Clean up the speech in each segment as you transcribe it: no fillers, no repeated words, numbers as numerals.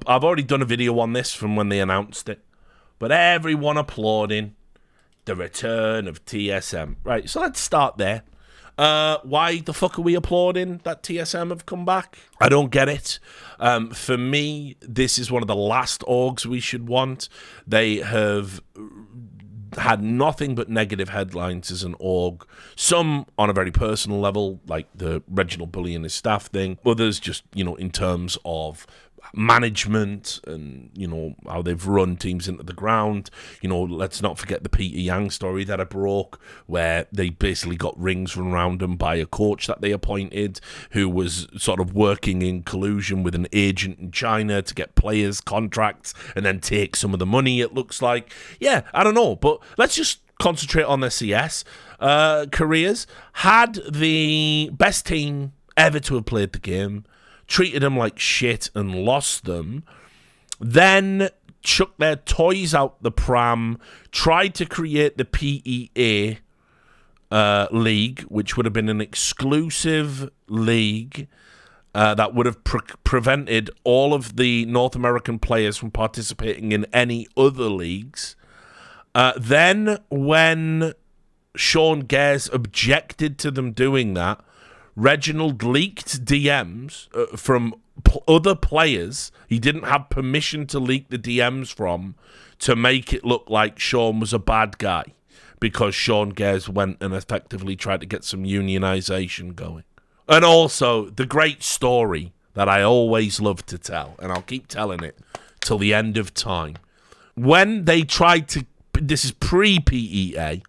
I've already done a video on this from when they announced it, but everyone applauding the return of TSM. Right, so let's start there. Why the fuck are we applauding that TSM have come back? I don't get it. For me, this is one of the last orgs we should want. They have had nothing but negative headlines as an org. Some on a very personal level, like the Reginald bullying his staff thing. Others just, in terms of management and, how they've run teams into the ground. Let's not forget the Peter Yang story that I broke, where they basically got rings run around them by a coach that they appointed who was sort of working in collusion with an agent in China to get players contracts and then take some of the money, it looks like. Yeah, I don't know, but let's just concentrate on their CS careers. Had the best team ever to have played the game, treated them like shit and lost them, then chucked their toys out the pram, tried to create the PEA league, which would have been an exclusive league that would have prevented all of the North American players from participating in any other leagues. Then when Sean Gares objected to them doing that, Reginald leaked DMs from other players he didn't have permission to leak the DMs from to make it look like Sean was a bad guy, because Sean Gares went and effectively tried to get some unionization going. And also, the great story that I always love to tell, and I'll keep telling it till the end of time. When they tried to, this is pre-PEA,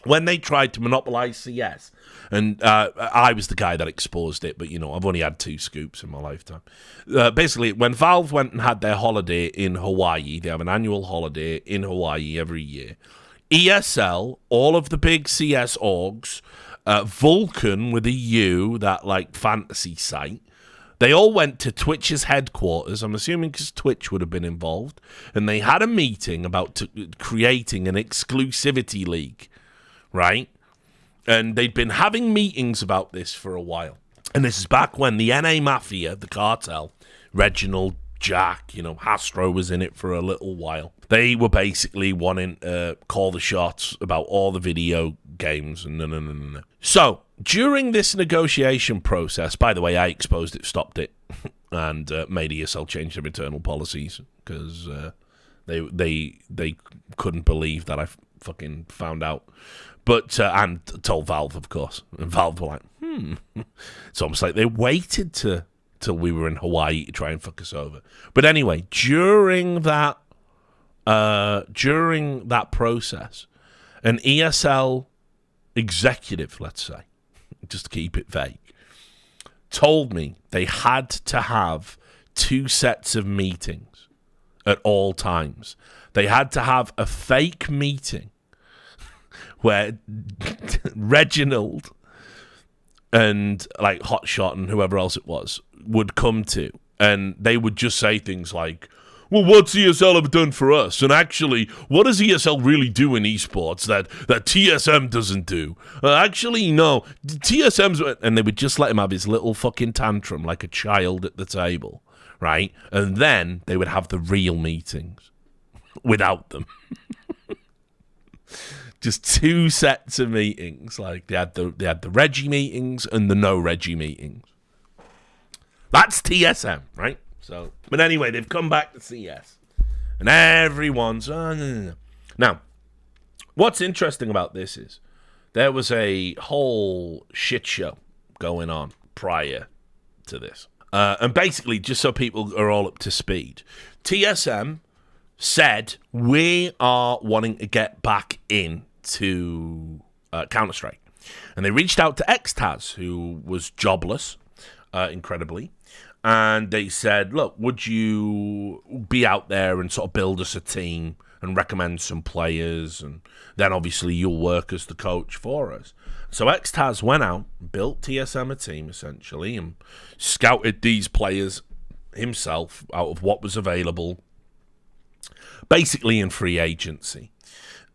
when they tried to monopolize CS, and I was the guy that exposed it, but, I've only had 2 scoops in my lifetime. Basically, when Valve went and had their holiday in Hawaii, they have an annual holiday in Hawaii every year. ESL, all of the big CS orgs, Vulcan with a U, that, fantasy site, they all went to Twitch's headquarters, I'm assuming because Twitch would have been involved, and they had a meeting about creating an exclusivity league, right? And they'd been having meetings about this for a while. And this is back when the NA Mafia, the cartel, Reginald, Jack, Hastro was in it for a little while. They were basically wanting to call the shots about all the video games. And no. So, during this negotiation process, by the way, I exposed it, stopped it, and made ESL change their internal policies because they couldn't believe that I fucking found out. But, and told Valve, of course. And Valve were like, It's almost like they waited till we were in Hawaii to try and fuck us over. But anyway, during that process, an ESL executive, let's say, just to keep it vague, told me they had to have 2 sets of meetings at all times. They had to have a fake meeting where Reginald and Hotshot and whoever else it was would come to, and they would just say things like, well, what's ESL ever done for us? And actually, what does ESL really do in esports that TSM doesn't do? Actually, no, TSM's... And they would just let him have his little fucking tantrum like a child at the table, right? And then they would have the real meetings without them. Just 2 sets of meetings. They had the Reggie meetings and the no Reggie meetings. That's TSM, right? So, but anyway, they've come back to CS, and everyone's Now, what's interesting about this is there was a whole shit show going on prior to this, and basically, just so people are all up to speed, TSM said we are wanting to get back in to Counter-Strike. And they reached out to Xtaz, who was jobless, incredibly. And they said, look, would you be out there and sort of build us a team and recommend some players? And then obviously you'll work as the coach for us. So Xtaz went out, built TSM a team, essentially, and scouted these players himself out of what was available, basically in free agency.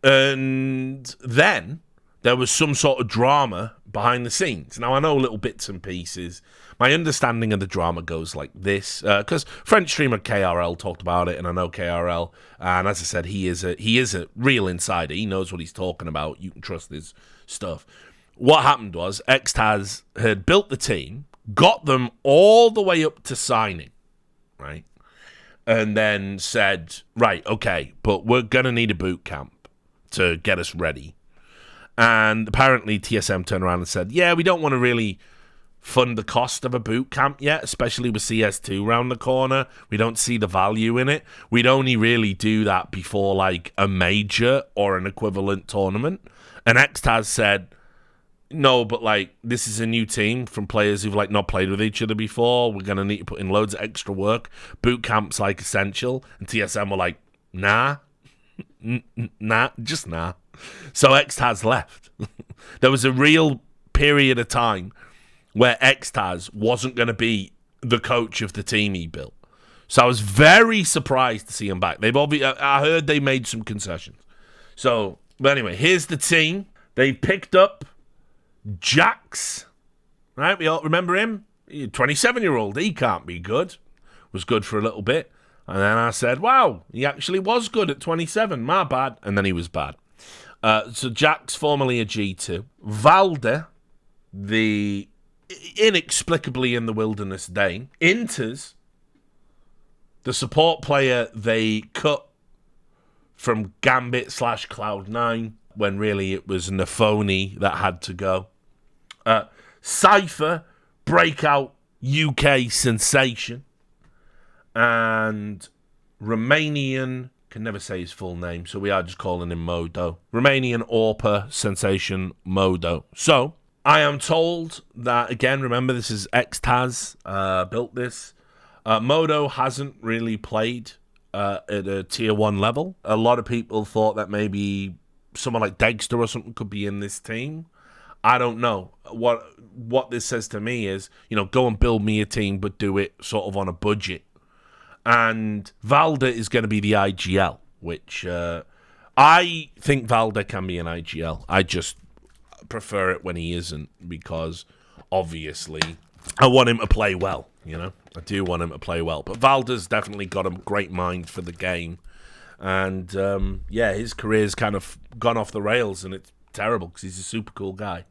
And then there was some sort of drama behind the scenes. Now, I know little bits and pieces. My understanding of the drama goes like this, because French streamer KRL talked about it, and I know KRL, and as I said, he is a real insider. He knows what he's talking about. You can trust his stuff. What happened was Xtaz had built the team, got them all the way up to signing, right? And then said, right, okay, but we're going to need a boot camp to get us ready. And apparently TSM turned around and said, yeah, we don't want to really fund the cost of a boot camp yet, especially with CS2 round the corner. We don't see the value in it. We'd only really do that before like a major or an equivalent tournament. And Xtaz said, no, but like this is a new team from players who've like not played with each other before. We're going to need to put in loads of extra work. Boot camp's like essential. And TSM were like, nah, just nah. So Xtaz left. There was a real period of time where Xtaz wasn't going to be the coach of the team he built. So I was very surprised to see him back. I heard they made some concessions. So, but anyway, here's the team. They picked up Jax. Right, we all remember him? 27-year-old. He can't be good. Was good for a little bit. And then I said, wow, he actually was good at 27. My bad. And then he was bad. So Jax, formerly a G2. Valde, the inexplicably in the wilderness Dane, enters the support player they cut from Gambit / Cloud9 when really it was Nafoni that had to go. Cypher, breakout UK sensation. And Romanian, can never say his full name, so we are just calling him Modo. Romanian AWPer sensation Modo. So, I am told that, again, remember this is Xtaz built this. Modo hasn't really played at a tier 1 level. A lot of people thought that maybe someone like Dexter or something could be in this team. I don't know. What this says to me is, go and build me a team, but do it sort of on a budget. And Valde is going to be the IGL, which I think Valde can be an IGL. I just prefer it when he isn't, because obviously I want him to play well, I do want him to play well. But Valde's definitely got a great mind for the game. And, his career's kind of gone off the rails, and it's terrible because he's a super cool guy.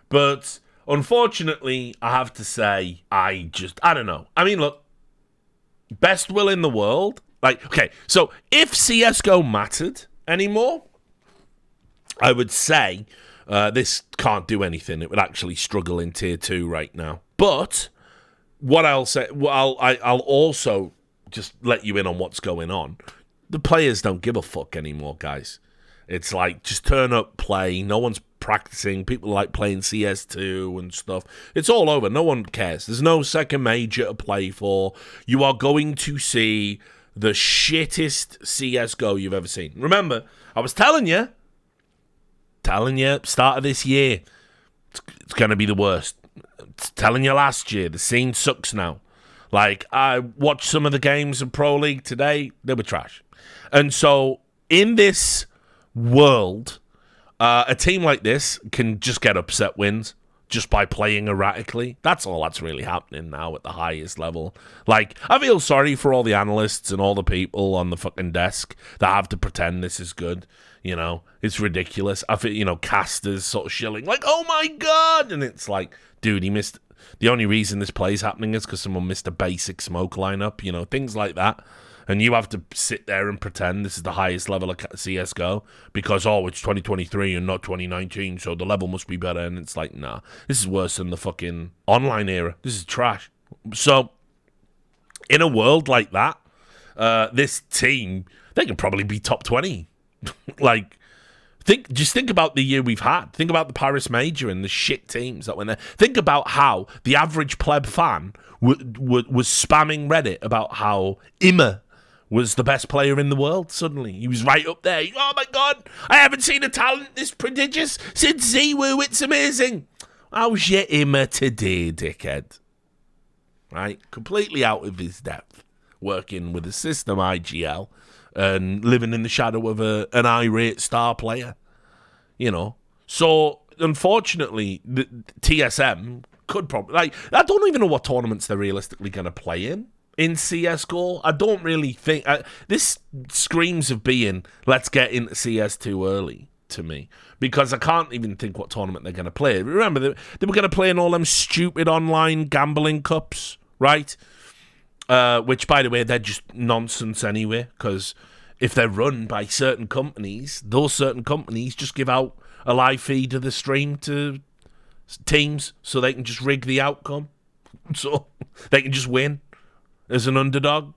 But unfortunately, I have to say, I don't know. I mean, look, best will in the world. Like, okay, so if CSGO mattered anymore, I would say this can't do anything. It would actually struggle in tier 2 right now. But what I'll say, I'll also just let you in on what's going on. The players don't give a fuck anymore, guys. It's like, just turn up, play. No one's practicing. People like playing CS2 and stuff. It's all over. No one cares. There's no second major to play for. You are going to see the shittest CSGO you've ever seen. Remember, I was telling you, start of this year, it's going to be the worst. Telling you last year, the scene sucks now. Like, I watched some of the games of Pro League today. They were trash. And so, in this world, a team like this can just get upset wins just by playing erratically. That's all that's really happening now at the highest level. Like, I feel sorry for all the analysts and all the people on the fucking desk that have to pretend this is good. It's ridiculous. I feel, casters sort of shilling like, oh my god, and it's like, dude, he missed. The only reason this play's happening is because someone missed a basic smoke lineup, things like that. And you have to sit there and pretend this is the highest level of CSGO because, it's 2023 and not 2019, so the level must be better. And it's like, nah, this is worse than the fucking online era. This is trash. So, in a world like that, this team, they can probably be top 20. Like, just think about the year we've had. Think about the Paris Major and the shit teams that went there. Think about how the average pleb fan was spamming Reddit about how Immer was the best player in the world suddenly. He was right up there. Oh my god, I haven't seen a talent this prodigious since ZWoo. It's amazing. How's your Immer today, dickhead? Right? Completely out of his depth. Working with a system IGL and living in the shadow of an irate star player. So unfortunately, the TSM could probably, like, I don't even know what tournaments they're realistically going to play in CSGO. I don't really think, this screams of being, let's get into CS too early to me, because I can't even think what tournament they're going to play. Remember, they were going to play in all them stupid online gambling cups, right? Which, by the way, they're just nonsense anyway, because if they're run by certain companies, those certain companies just give out a live feed of the stream to teams so they can just rig the outcome. So they can just win as an underdog.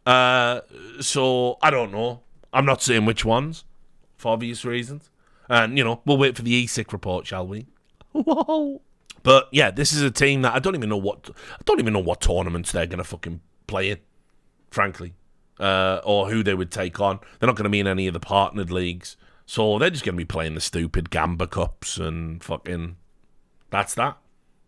So I don't know. I'm not saying which ones, for obvious reasons. And, you know, we'll wait for the ESIC report, shall we? Whoa. But yeah, this is a team that I don't even know what tournaments they're gonna fucking play in, frankly. Or who they would take on. They're not going to be in any of the partnered leagues. So they're just going to be playing the stupid Gamba Cups and fucking... That's that.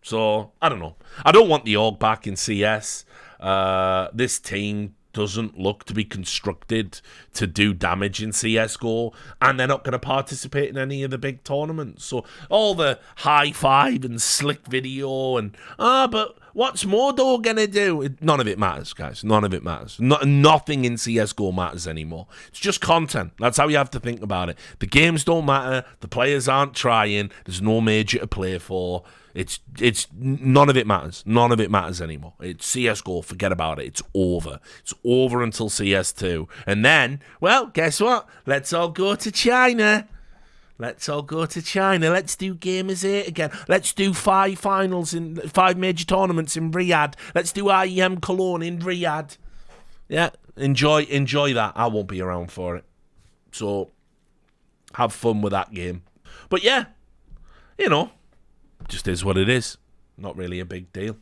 So, I don't know. I don't want the org back in CS. This team doesn't look to be constructed to do damage in CSGO, and they're not going to participate in any of the big tournaments. So all the high five and slick video and, but what's Mordo going to do? None of it matters, guys. None of it matters. Nothing in CSGO matters anymore. It's just content. That's how you have to think about it. The games don't matter. The players aren't trying. There's no major to play for. It's none of it matters. None of it matters anymore. It's CSGO. Forget about it. It's over. It's over until CS2. And then, well, guess what? Let's all go to China. Let's all go to China. Let's do Gamers 8 again. Let's do 5 finals in 5 major tournaments in Riyadh. Let's do IEM Cologne in Riyadh. Yeah, enjoy that. I won't be around for it. So, have fun with that game. But yeah, you know, just is what it is. Not really a big deal.